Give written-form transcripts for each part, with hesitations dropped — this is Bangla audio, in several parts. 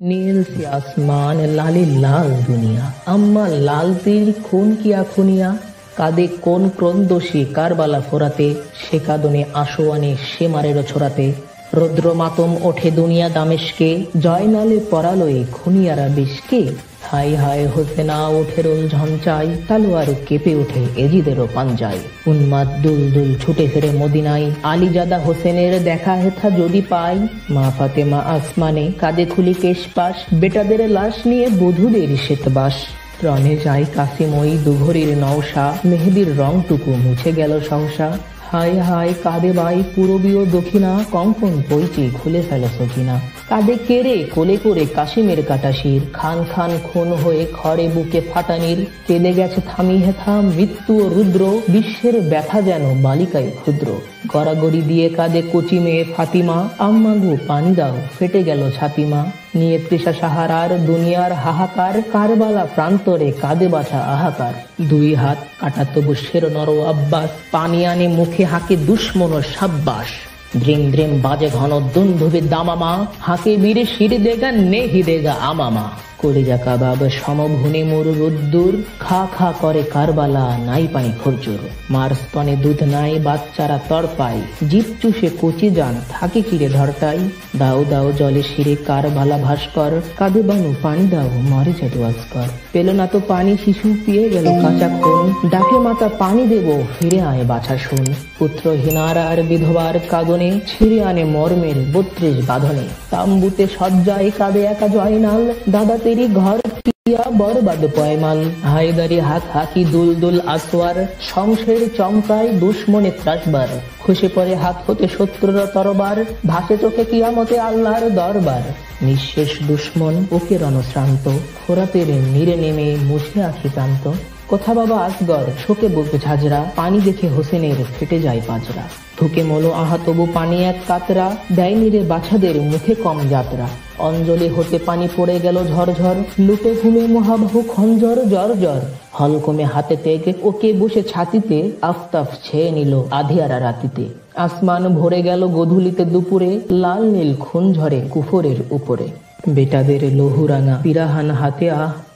नील से आसमान लाली लाल दुनिया अम्मा लाल তীর খুন কিয়া খুনিয়া কাঁদে কোন ক্রন্দোষী কারবালা ফোরাতে সে কাঁদনে আশোয়ানে সে মারের ছড়াতে রুদ্র মাতম ওঠে দুনিয়া দামেশকে জয়নালে পরালয়ে খুনিয়ারা বিষকে হায় হায় হোসেনা ওঠে রোল ঝঞ্চাই তালোয়ার কেঁপে ওঠে এজিদেরও পাঞ্জায় উন্মাদ দুল দুল ছুটে ফেরে মদিনায় আলীজাদা হোসেনের দেখা হেথা যদি পাই মা ফাতেমা আসমানে কাঁদে খুলি কেশপাশ বেটাদের লাশ নিয়ে বধূদের শ্বেতবাস রণে যায় কাসিময়ী দুঘড়ির নওশা মেহেদির রংটুকু মুছে গেল সহসা হায় হায় কাঁদে বাই পূরবীয় দক্ষিণা কঙ্কন পৈচি খুলে ফেল সকিনা কাঁদে কেড়ে কোলে করে কাশিমের কাটাশির খান খান খুন হয়ে খড়ে বুকে ফাটানির কেঁদে গেছে থামি হেথা মৃত্যু ও রুদ্র বিশ্বের ব্যথা যেন বালিকায় ক্ষুদ্র গড়াগড়ি দিয়ে কাঁদে কচি মেয়ে ফাতিমা আম্মা গো পানি দাও ফেটে গেল ছাতিমা নিয়ে তৃষা সাহারার দুনিয়ার হাহাকার কারবালা প্রান্তরে কাঁদে বাছা আহাকার দুই হাত কাটা তবু শের নর আব্বাস পানি আনে মুখে হাঁকে দুশ্মন সাব্বাস দ্রিম দ্রিম বাজে ঘন দুন্ধুবে দামামা হাঁকে বীরে শির দেগা নেহি দেগা আমামা কলিজা কাবাব সমভুনে মরু রোদ্দুর খা খা করে কারবালা নাই পানি খরচুর মার স্তনে দুধ নাই বাচ্চারা তড়পায় জিপ চুষে কচি যান থাকে কিরে ধরতাই দাও দাও জলে শিরে কারবালা ভাস্কর কাঁদে বানু পানি দাও মরে যেত আজকর পেল না তো পানি শিশু পিয়ে গেল কাঁচা খুন ডাকে মাতা পানি দেব ফিরে আয় বাছা শুন পুত্রহীনার আর বিধবার কাঁদনে ছিঁড়ে আনে মর্মের ৩২ বাঁধনে তাম্বুতে সজ্জায় কাঁদে একা জয়নাল দাদা তেরি ঘর কিয়া বরবাদ পয়মাল হায়দারি হাত হাকি দুল দুল আসওয়ার শমশের চমকায় দুশ্মনে ত্রাসবার খসে পড়ে হাত হতে শত্রুর তরবার ভাসে চোখে কিয়ামতে আল্লাহর দরবার নিঃশেষ দুশ্মন ওকে রণশ্রান্ত ফোরাতের নীরে নেমে মুছে আখি প্রান্ত কোথা বাবা আসগর শোকে বুক ঝাঁঝরা পানি দেখে হোসেনের ফেটে যায় পাজরা ধুকে মলো আহা তবু পানি এক কাতরা দেয়নি রে বাছাদের মুখে কম যাত্রা অঞ্জলি হতে পানি পড়ে গেল ঝরঝর লুটে ঘুমে মহাবাহু খঞ্জর জ্বর জ্বর হলকমে হাতে তেগে ওকে বসে ছাতিতে আফতাফ ছেয়ে নিল আধিয়ারা রাতিতে আসমান ভরে গেল গধূলিতে দুপুরে লাল নীল খুন ঝরে কুফরের উপরে বেটাদের লহুরাঙা পিরাহান হাতে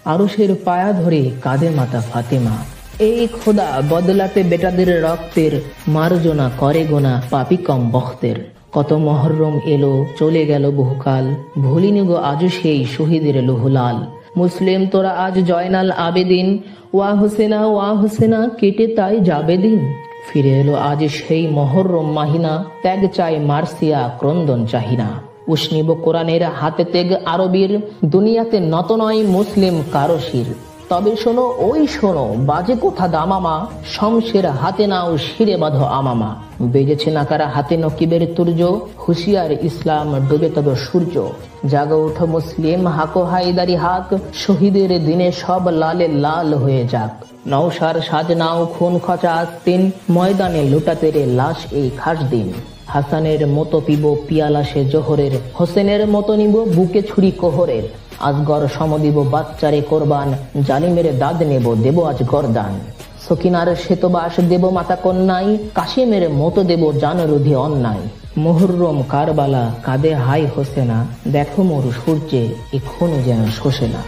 আরশের পায়া ধরে কাঁদে মাতা ফাতেমা এই খোদা বদলাতে বেটাদের রক্তের মার্জনা করে গোনা পাপি কম বখতের কত মহরম এলো চলে গেল বহুকাল ভুলিনি গো আজও সেই শহীদের লহুলাল মুসলিম তোরা আজ জয়নাল আবেদিন ওয়া হোসেনা কেটে তাই যাবে দিন ফিরে এলো আজ সেই মহরম মাহিনা ত্যাগ চাই মার্সিয়া ক্রন্দন চাহিনা উষ্ণিব কোরআনের হাতে তেগ আরবীর দুনিয়াতে নত নয় মুসলিম কারো শির তবে শোনো ওই শোনো বাজে কোথা দামামা শমশের হাতে নাও শিরে বাঁধো আমামা বেজেছে নাকারা হাতে নকিবের তুর্য হুশিয়ার ইসলাম ডুবে তবে সূর্য জাগো উঠো মুসলিম হাকো হায়দারি হাক শহীদের দিনে সব লালে লাল হয়ে যাক নওশার সাজ নাও খুন খচা আস্তিন ময়দানে লুটাতে রে লাশ এই খাস দিন হাসানের মতো পিব পিয়ালা সে জোহরের হোসেনের মতো নিব বুকে ছুরি কোহরের আজগর সমদিব বাচ্চারে কোরবান জালিমের দাদ নেব দেব আজ গরদান সকিনার শ্বেতবাস দেব মাতা কন্যাই কাশিমের মতো দেব জানরোধী অন্যায় মুহররম কারবালা কাঁদে হাই হোসেনা দেখো মোর সূর্যে এখনো যেন শোষে না।